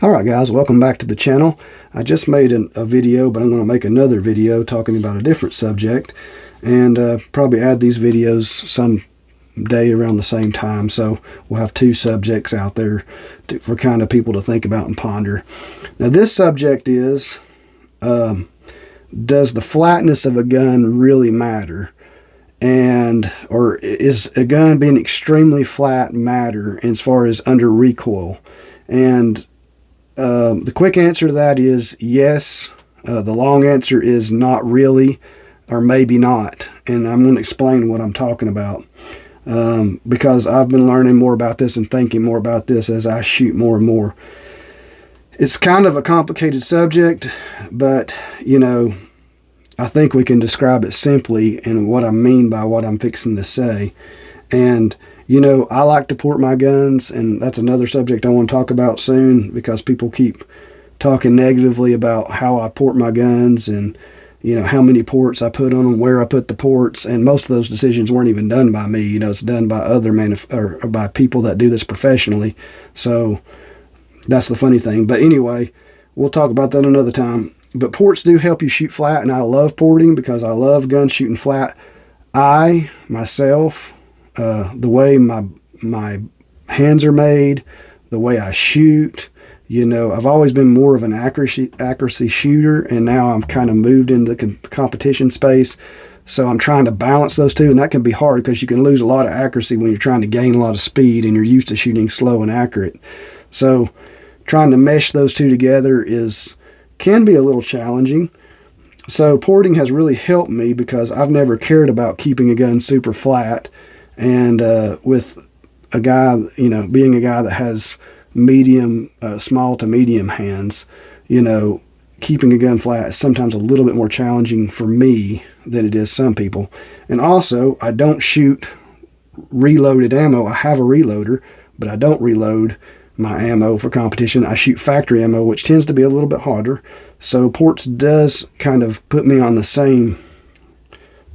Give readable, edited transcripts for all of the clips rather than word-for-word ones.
Alright guys, welcome back to the channel. I just made a video, but I'm going to make another video talking about a different subject, and probably add these videos some day around the same time, so we'll have two subjects out there for kind of people to think about and ponder. Now this subject is, does the flatness of a gun really matter? Or is a gun being extremely flat matter as far as under recoil? And the quick answer to that is yes. The long answer is not really, or maybe not. And I'm going to explain what I'm talking about, because I've been learning more about this and thinking more about this as I shoot more and more. It's kind of a complicated subject, but you know, I think we can describe it simply and what I mean by what I'm fixing to say. And you know, I like to port my guns, and that's another subject I want to talk about soon, because people keep talking negatively about how I port my guns and, you know, how many ports I put on them, where I put the ports, and most of those decisions weren't even done by me. You know, it's done by other or by people that do this professionally. So that's the funny thing. But anyway, we'll talk about that another time. But ports do help you shoot flat, and I love porting because I love gun shooting flat. Myself, the way my hands are made, the way I shoot, you know, I've always been more of an accuracy shooter, and now I'm kind of moved into the competition space. So I'm trying to balance those two, and that can be hard because you can lose a lot of accuracy when you're trying to gain a lot of speed and you're used to shooting slow and accurate. So trying to mesh those two together can be a little challenging. So porting has really helped me because I've never cared about keeping a gun super flat. And with a guy, you know, being a guy that has small to medium hands, you know, keeping a gun flat is sometimes a little bit more challenging for me than it is some people. And also, I don't shoot reloaded ammo. I have a reloader, but I don't reload my ammo for competition. I shoot factory ammo, which tends to be a little bit harder. So ports does kind of put me on the same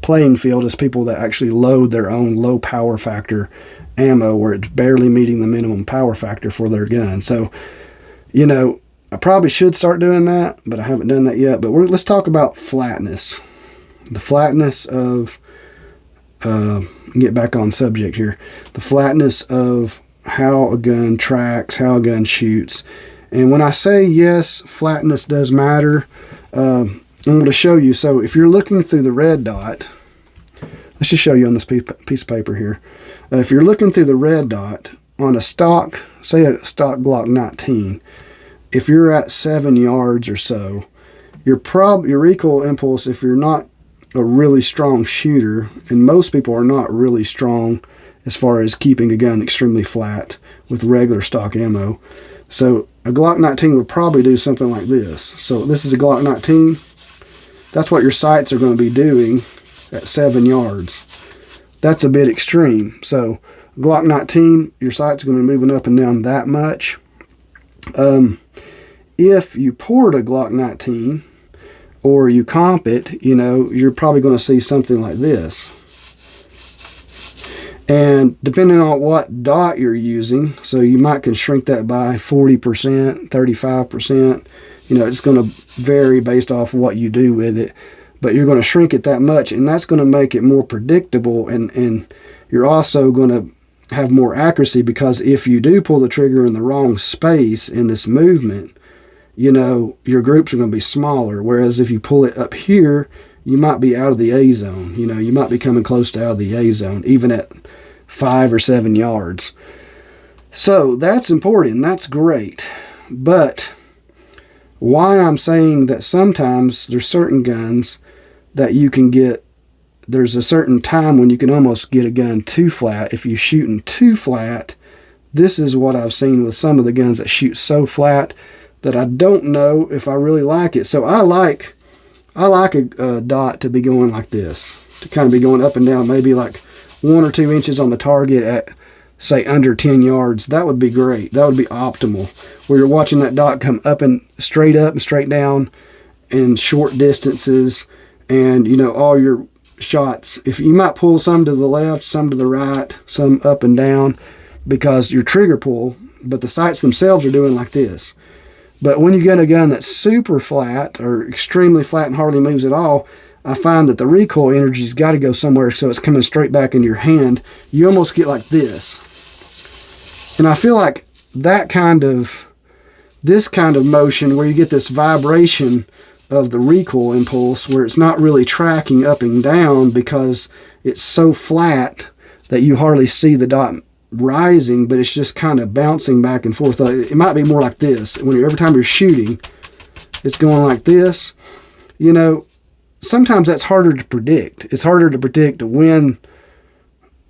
playing field as people that actually load their own low power factor ammo, where it's barely meeting the minimum power factor for their gun. So, you know, I probably should start doing that, but I haven't done that yet. But let's talk about flatness. The flatness of, get back on subject here, the flatness of how a gun tracks, how a gun shoots. And when I say yes, flatness does matter, I'm going to show you. So if you're looking through the red dot, let's just show you on this piece of paper here. If you're looking through the red dot on a stock, say a stock Glock 19, if you're at 7 yards or so, your recoil impulse, if you're not a really strong shooter, and most people are not really strong as far as keeping a gun extremely flat with regular stock ammo. So a Glock 19 would probably do something like this. So this is a Glock 19. That's what your sights are going to be doing at 7 yards. That's a bit extreme. So Glock 19, your sights are going to be moving up and down that much. If you port a Glock 19 or you comp it, you know, you're probably going to see something like this. And depending on what dot you're using, so you can shrink that by 40%, 35%. You know, it's going to vary based off what you do with it. But you're going to shrink it that much, and that's going to make it more predictable, and you're also going to have more accuracy, because if you do pull the trigger in the wrong space in this movement, you know, your groups are going to be smaller. Whereas if you pull it up here, you might be out of the A zone. You know, you might be coming close to out of the A zone, even at 5 or 7 yards. So that's important. That's great. But why I'm saying that sometimes there's certain guns that you can get, there's a certain time when you can almost get a gun too flat. If you're shooting too flat, this is what I've seen with some of the guns that shoot so flat that I don't know if I really like it. So I like a dot to be going like this, to kind of be going up and down, maybe like 1 or 2 inches on the target at, say, under 10 yards. That would be great. That would be optimal, where you're watching that dot come up and straight down in short distances, and you know, all your shots, if you might pull some to the left, some to the right, some up and down because your trigger pull, but the sights themselves are doing like this. But when you get a gun that's super flat or extremely flat and hardly moves at all, I find that the recoil energy's got to go somewhere, so it's coming straight back into your hand. You almost get like this. And I feel like this kind of motion where you get this vibration of the recoil impulse where it's not really tracking up and down because it's so flat that you hardly see the dot rising, but it's just kind of bouncing back and forth. It might be more like this. Every time you're shooting, it's going like this. You know, sometimes that's harder to predict. It's harder to predict when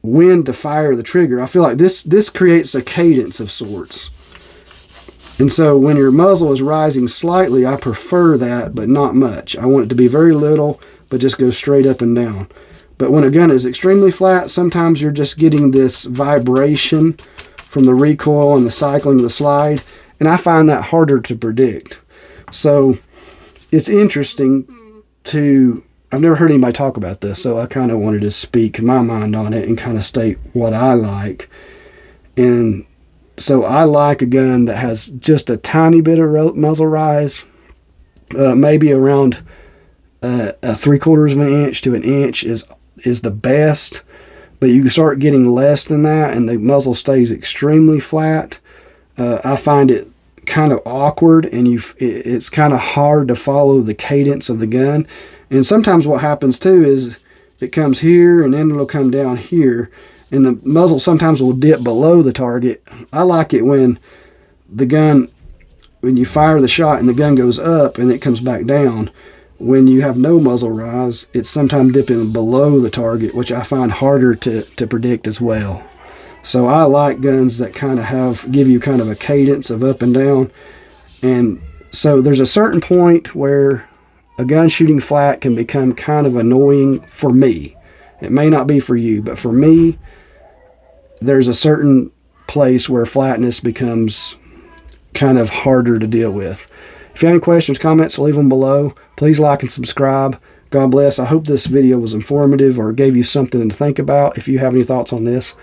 to fire the trigger. I feel like this creates a cadence of sorts. And so when your muzzle is rising slightly, I prefer that, but not much. I want it to be very little, but just go straight up and down. But when a gun is extremely flat, sometimes you're just getting this vibration from the recoil and the cycling of the slide, and I find that harder to predict. So it's interesting I've never heard anybody talk about this, so I kind of wanted to speak my mind on it and kind of state what I like. And so I like a gun that has just a tiny bit of muzzle rise, maybe around a 3/4 of an inch to an inch is the best, but you start getting less than that and the muzzle stays extremely flat. I find it kind of awkward, and it's kind of hard to follow the cadence of the gun. And sometimes what happens too is it comes here and then it'll come down here, and the muzzle sometimes will dip below the target. I like it when you fire the shot and the gun goes up and it comes back down. When you have no muzzle rise, it's sometimes dipping below the target, which I find harder to predict as well. So I like guns that kind of give you kind of a cadence of up and down. And so there's a certain point where a gun shooting flat can become kind of annoying for me. It may not be for you, but for me, there's a certain place where flatness becomes kind of harder to deal with. If you have any questions, comments, leave them below. Please like and subscribe. God bless. I hope this video was informative or gave you something to think about. If you have any thoughts on this,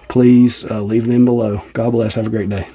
please leave them below. God bless. Have a great day.